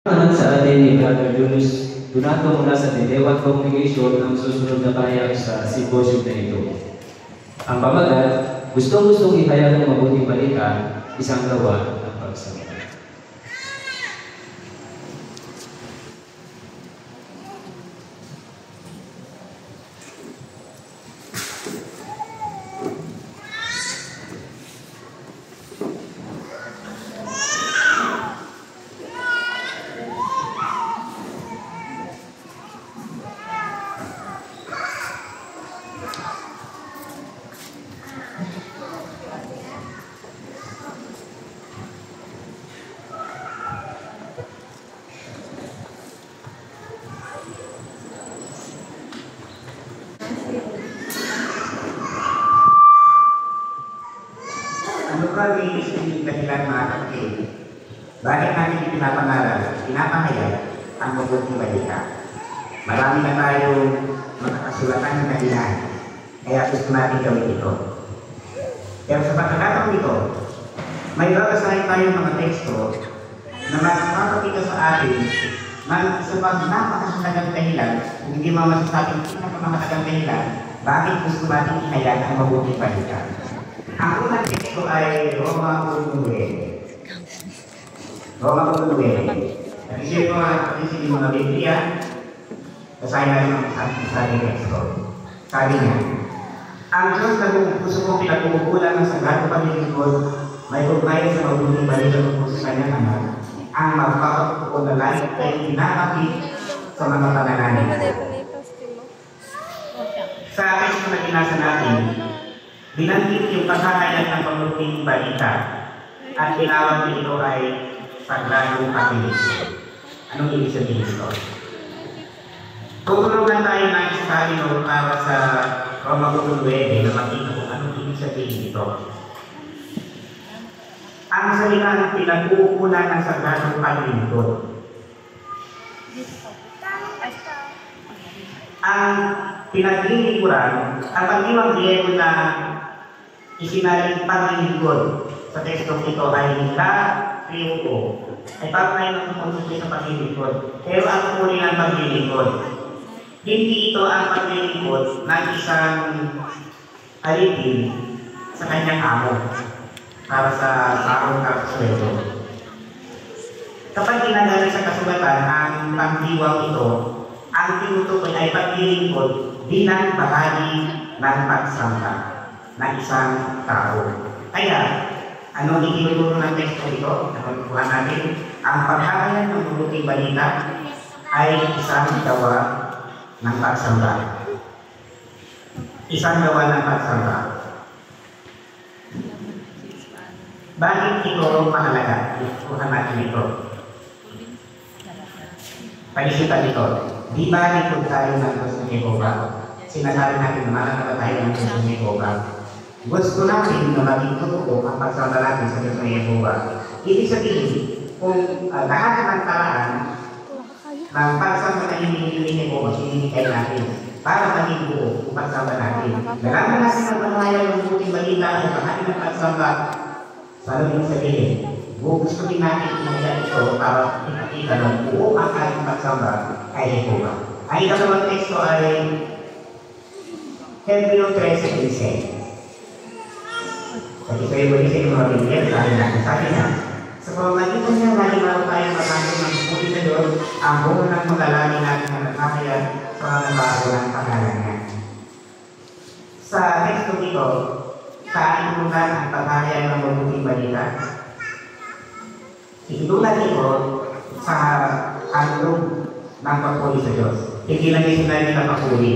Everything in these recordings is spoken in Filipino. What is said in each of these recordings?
Ayon sa atin ni Brother Yunus Donato mula sa Dilewan Congregation ang susunod na pahayag sa symposium na ito. Ang pamagat, gustong-gustong ihayag ng mabuting balita, isang gawa ng pagsamba. Ano ba ang isipin dahilan mga kapatid? Bakit natin ipinapangaral, pinapahayag ang mabuting balita? Marami na tayong makakasulatan ng dahilan, kaya gusto natin gawin ito. Pero sa pagkakataon ito, may babasahin tayong mga teksto na magpapakita sa atin ng isa pang napakahalagang dahilan, kung hindi mo masasabing pinakamahalagang dahilan, bakit gusto natin ihayag ang mabuting balita. Ang unang teksto ay Roma 1:9. Roma 1:9. Nag-isip ko nga ng mga Biblia, basahin natin ang sabi teksto. Sabi niya, ang Diyos na gusto kong pinag-uukulan ng sagrado paglilingkod, may ugnayan sa mabuting balita tungkol sa kanyang anak, ang magpapatutuon na langit ay pinakapit sa mga pananalig. Sa teksto na binasa natin, binanggit yung paghahayag ng mabuting balita at tinawag nito ay sagradong paglilingkod. Anong ibig sabihin ito? Tutulungan tayo ng isang para sa Roma 1:9 na makita kung anong ibig sabihin ito. Ang salitang pinag-uukulan ng sagradong paglilingkod. Ang pinaglilingkuran, ang pag-iwang Griego na isinaling paglilingkod sa tekstong ito ay ka-kriuko, ay pagkain ng pagkakas sa paglilingkod. Pero ang uri ng paglilingkod, hindi ito ang paglilingkod ng isang alipin sa kanyang amo para sa saong kapsweldo. Kapag ginagaling sa kasulatan ang pagdiwang ito, ang tinutukoy ay paglilingkod bilang bahagi ng pagsamba ng isang tao. Kaya, ano itinuturo ng teksto ito? Nakuha natin, ang paghahayag ng mabuting balita ay isang gawa ng pagsamba. Isang gawa ng pagsamba. Bakit ito mahalaga? Ikuha natin ito. Palisipan ito. Di ba likod tayo ng Diyos ng Jehovah? Sinasabi natin na malakaba tayo ng Diyos ng Jehovah. Gusto natin na maging totoo ang pagsamba natin sa Diyos ng Jehovah. Ibig sabihin, kung lahat ng paraan ng pagsamba na hinihingi ni Jehovah, hinihintay natin para maging buo ang pagsamba natin. Nalaman natin ang panahayag ng mabuting balita ay bahagi ng pagsamba. Sa ibig sabihin, gusto din natin itinagyan ito para ipakita ng buo ang ating pagsamba kay Jehovah. Ang ikalawang teksto ay Hebreo 13:16. Kasi sa iyo yung mga Biblia, sabi niya, sa pamamagitan niya, lagi maro tayong matangkong ng pupuli sa Diyos, ang bunga ng magalangin natin na nagkakaya sa mga bago ng pangalan niya. Sa teksto dito, saan inunan ang paghahayag ng mabuting balita? Inunan ito sa handog ng pagpuli sa Diyos. Hindi lang yung sinabi na pagpuli,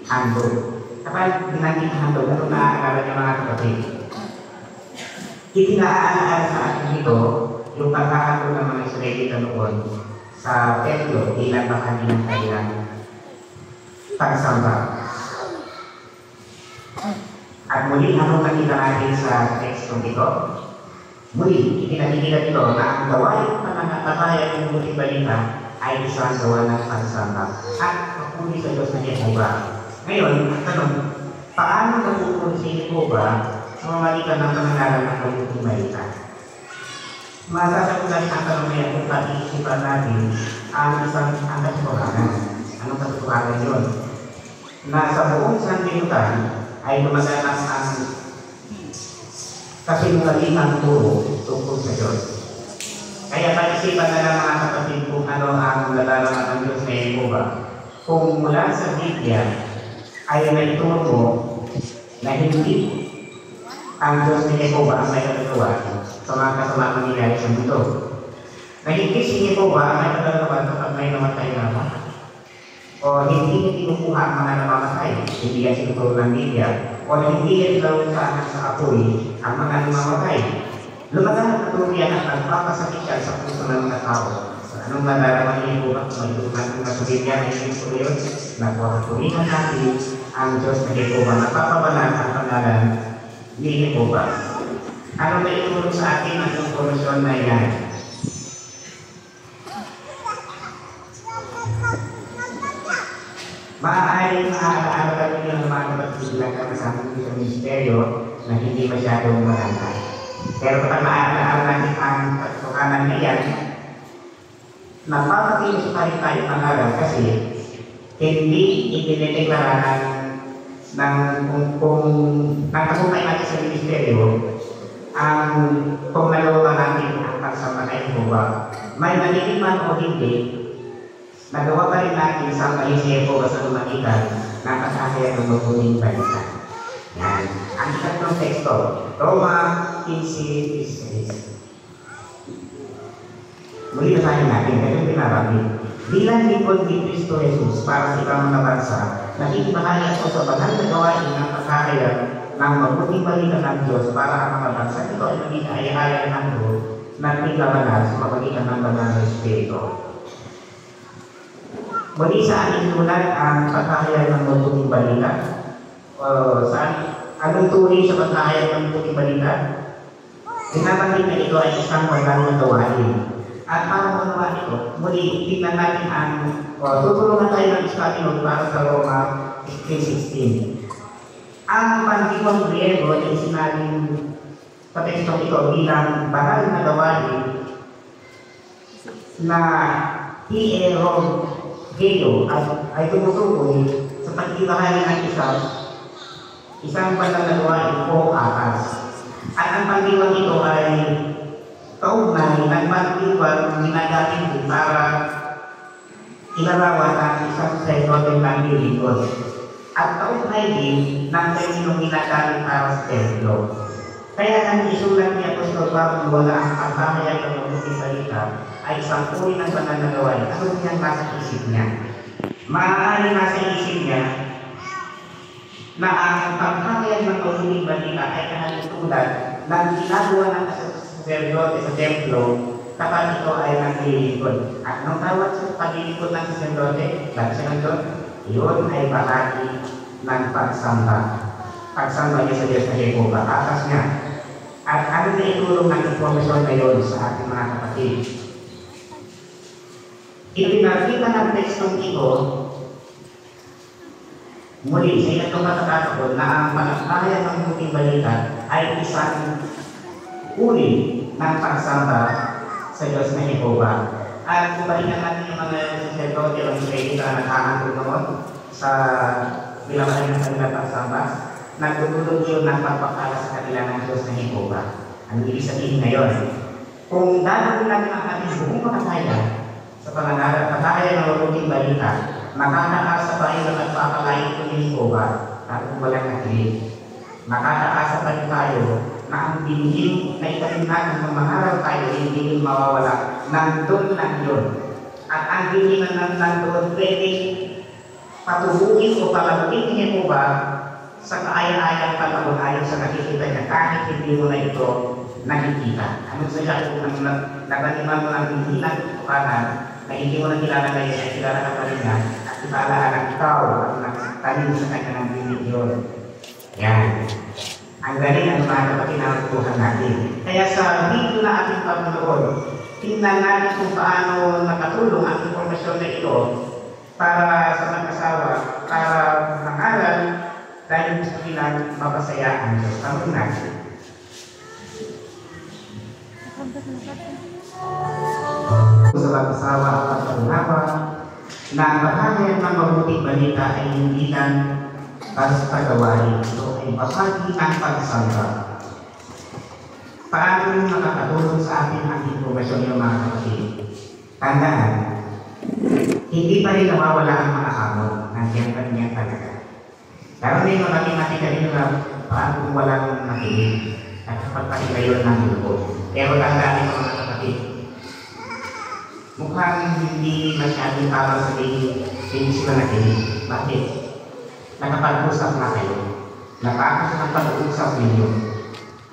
handog. Kapag ginaging handog, ano naaalala niya mga kapatid? Itinaalaan sa atin ito yung pagkakaroon ng mga Israelita noon sa templo bilang bahagi ng kanilang pagsamba. At muli, ano makita natin sa tekstong ito? Muli, itinakikita ito na ang gawain pananapataya ng mabuting balita ay isang gawa ng pagsamba at papuri sa Diyos na Jehovah. Ngayon, tanong, paano natutulong si Jehovah sa mamalitan ng pananalan ng mabuting balita? Masasagutan ang tanong na yan kung pag-iisipan natin ang isang ang katotohanan. Anong katotohanan yun? Na sa buong sanlibutan ay lumaganas ang kasinungalingang turo tungkol sa Diyos. Kaya pag-isipan na lang mga kapatid kung ano ang nalalaman ng Diyos na Yehova. Kung mula sa Biblia ay naituro mo na hindi ang Diyos ni Yehova ang may katotohanan sa mga kasamang nangyayari sa mundo. Na hindi si Yehova ang may katotohanan kapag may namatay na naman. O hindi niya kinukuha ang mga namamatay, hindi yan sinuturo ng Biblia. O hindi yan lausahan sa apoy ang mga namamatay. Lumagan ang katuriyan at nagpapasakit siya sa puso ng mga tao. Anong nalalaman ni Yehova kung may tulungan ng sa Biblia na yung ito yun? Nagpapaturingan natin ang Diyos na Yehova. Nagpapabalaan ang pangalan ni Yehova. Ano na itulong sa atin ang informasyon na yan? Maaaring maaalaala niyo ng mga kapatid lang kasama niyo sa ministeryo na hindi masyadong maganda. Pero kapag maaalaala natin ang katotohanan na yan, nagpapakilos pa rin tayo ng aral kasi hindi idinideklara ng kung nakasukay natin sa ministeryo ang kung nalawa natin ang pagsama kay Yehova. May naliliman o hindi, nagawa pa rin natin sa palis ni Yehova sa lumagitan ng kasahayag ng mabuting balita. Yan. Ang ikatlong teksto, Roma 15:16. Muli basahin natin, ganyan pinarami. Bilang lingkod ni Kristo Jesus para sa ibang mga bansa, nakikibahagi ako sa banal na gawain ng kasahayag ng mabuting balita ng Diyos para ang mga bansa. Ito ay maging ayahayag ng Diyos na naglabanan sa mapagitan ng banal na Espiritu. Muli sa ating tulad ang pagkahayag ng mabuting balita. Anong turing sa pagkahayag ng mabuting balita? Binabanggit na ito ay isang banal na gawain. At para maunawa ito, muli tingnan natin ang tutulungan tayo ng Espanyol para sa Roma 15:16. Ang pandiwang Griego ay sinabing sa tekstong ito bilang banal na gawain na hierogeo ay tumutukoy sa pagkibahagi ng isang banal na gawain o akas. At ang pandiwang ito ay kaugnay ng pandiwang ginagamit din para ilarawan ang isang sacerdote ng lilingkod. At kaugnay din ng terminong ginagamit para sa templo. Kaya ang isulat ni Apostol Pablo wala ang pagkahayag ng mabuting balita ay isang uri ng banal na gawain. Ano yan nasa isip niya? Maaari nasa isip niya na ang pagkahayag ng mabuting balita ay kahalintulad ng ginagawa ng sacerdote sa templo kapag ito ay naglilingkod. At nung tawag sa paglilingkod ng sacerdote, lahat siya nandun, iyon ay bahagi ng pagsamba. Pagsamba niya sa Diyos na Yehova. Atas niya. At ano na itulong ng informasyon na yun sa ating mga kapatid? Ipinakita ng tekstong ito muli sa itong matatapon na ang pagkakaya ng mabuting balita ay isang uri ng pagsamba sa Diyos na Yehova. At balikan natin yung mga sacerdote o Israelita na nagkakantong noon sa bilangan ng kanilang pagsamba. Nagtutulong yun ng pagpapala sa kanila ng Diyos na Yehova. Ano ibig sabihin ngayon? Kung dadating natin ang ating buong makakaya sa pagkakaya ng mabuting balita, makakaasa pa rin ang nagpapalain ito ni Yehova at kung walang nagli. Makakaasa pa rin tayo na ang binigin na italim natin ng mangaral tayo hindi mawawala. Nandun lang yun. At ang binigin na nandun pwedeng patubuin o palabuin ni Yehova sa kaaya-ayang panahon ayon sa nakikita niya kahit hindi mo na ito nakikita. Ano sa siya kung nagaliman mo ng hindi nagtutukanan na hindi mo na kilala ngayon ay kilala ka pa rin niya at ipalaan ang ikaw ang nagtalim sa kanya ng bibig yun. Yan. Ang galing ang mga kapatid na natutuhan natin. Kaya sa video na ating pagmanood, tingnan natin kung paano nakatulong ang informasyon na ito para sa mag-asawa, para mangaral dahil gusto nilang mapasaya ang Diyos. Tama natin. pagpapatunawa na ang bahagi ng mabuting balita ay hindi lang basta gawain, ito ay bahagi ng pagsamba. Paano rin makakatulong sa atin ang impormasyon ng mga kapatid? Tandaan, hindi pa rin nawawala ang mga hamon. Nandiyan pa rin talaga. Pero may mga natin na paano kung walang nakinig at kapagpatigayon ng grupo. Pero tandaan rin mga kapatid, mukhang hindi masyadong tama sa hindi sila nakinig. Bakit? Nakapag-usap na kayo. Nakapag-usap ninyo.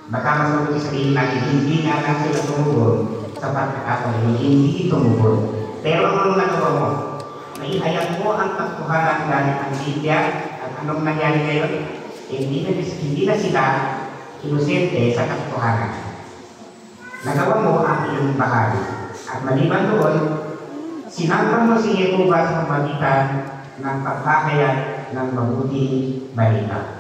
Baka mas mabuti sabihin natin, hindi nga lang sila tumugon sa pagkakataon, hindi tumugon. Pero ang mga nagawa mo, naihayag mo ang katotohanan galing ang Biblia at anong nangyari ngayon, hindi na sila inosente sa katotohanan. Nagawa mo ang iyong bahagi. At maliban doon, sinampan mo si Jehovah sa pamagitan ng paghahayag ng mabuting balita.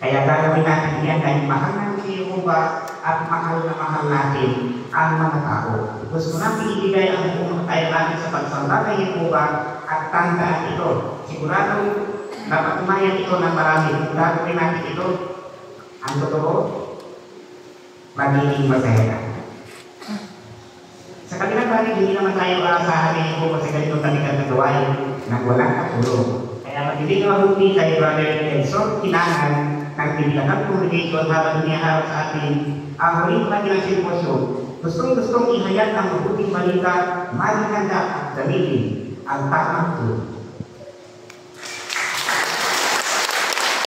Kaya gagawin natin yan dahil mahal natin si Jehovah at mahal na mahal natin ang mga tao. Gusto natin ibigay ang buong tayo natin sa pagsamba kay Jehovah at tandaan ito. Sigurado na patunayan ito ng marami. Kung gagawin natin ito, ang totoo, magiging masaya ka. Sa kabilang balik, hindi naman tayo aasahan ni Jehovah sa ganitong talikad na gawain nang walang katulong. Kaya magiging mabuti kay Brother Nelson, kailangan ng Biblical Congregation habang iniharap sa atin ang huling kanilang sitwasyon. Gustong-gustong ihayag ang mabuting balita, malinanda at gamitin ang tamang tulong.